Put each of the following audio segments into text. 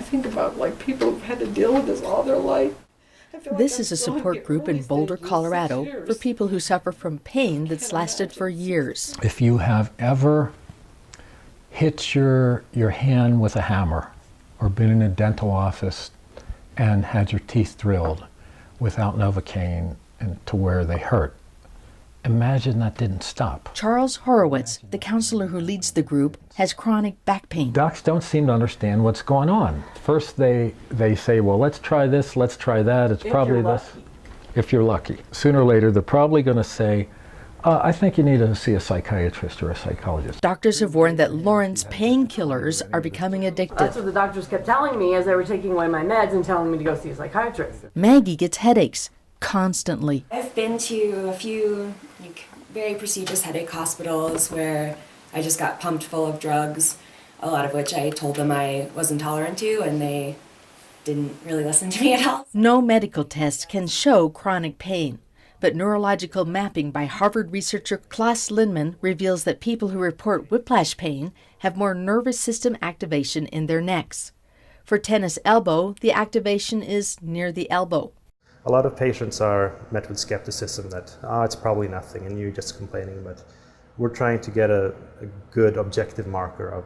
think about like people who've had to deal with this all their life. This is a support group in Boulder, Colorado, for people who suffer from pain that's lasted for years. If you have ever hit your hand with a hammer or been in a dental office and had your teeth drilled without Novocaine and to where they hurt, imagine that didn't stop. Charles Horowitz, the counselor who leads the group, has chronic back pain. Docs don't seem to understand what's going on. First they say, well, let's try this, let's try that, it's probably this. If you're lucky. Sooner or later, they're probably going to say, I think you need to see a psychiatrist or a psychologist. Doctors have warned that Lauren's painkillers are becoming addictive. That's what the doctors kept telling me as they were taking away my meds and telling me to go see a psychiatrist. Maggie gets headaches constantly. I've been to a few very prestigious headache hospitals where I just got pumped full of drugs, a lot of which I told them I was intolerant to, and they didn't really listen to me at all. No medical test can show chronic pain, but neurological mapping by Harvard researcher Clas Linnman reveals that people who report whiplash pain have more nervous system activation in their necks. For tennis elbow, the activation is near the elbow. A lot of patients are met with skepticism that, it's probably nothing and you're just complaining, but we're trying to get a good objective marker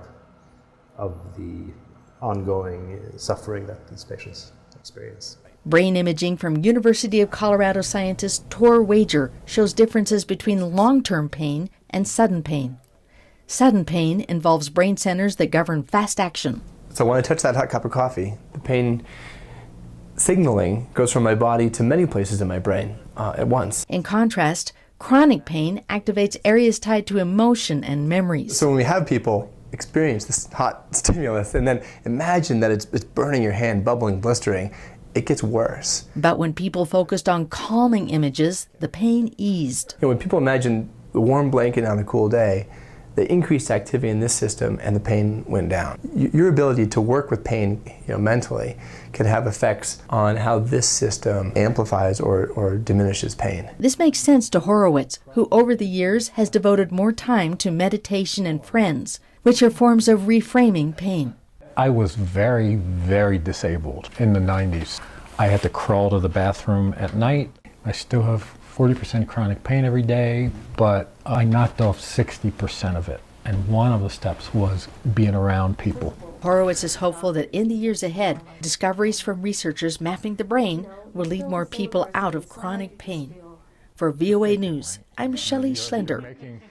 of the ongoing suffering that these patients experience. Brain imaging from University of Colorado scientist Tor Wager shows differences between long-term pain and sudden pain. Sudden pain involves brain centers that govern fast action. So when I touch that hot cup of coffee, the pain signaling goes from my body to many places in my brain at once. In contrast, chronic pain activates areas tied to emotion and memories. So when we have people experience this hot stimulus and then imagine that it's burning your hand, bubbling, blistering, it gets worse. But when people focused on calming images, the pain eased. When people imagine the warm blanket on a cool day, the increased activity in this system and the pain went down. Your ability to work with pain mentally can have effects on how this system amplifies or diminishes pain. This makes sense to Horowitz, who over the years has devoted more time to meditation and friends, which are forms of reframing pain. I was very, very disabled in the 90s. I had to crawl to the bathroom at night. I still have 40% chronic pain every day, but I knocked off 60% of it. And one of the steps was being around people. Horowitz is hopeful that in the years ahead, discoveries from researchers mapping the brain will lead more people out of chronic pain. For VOA News, I'm Shelley Schlender.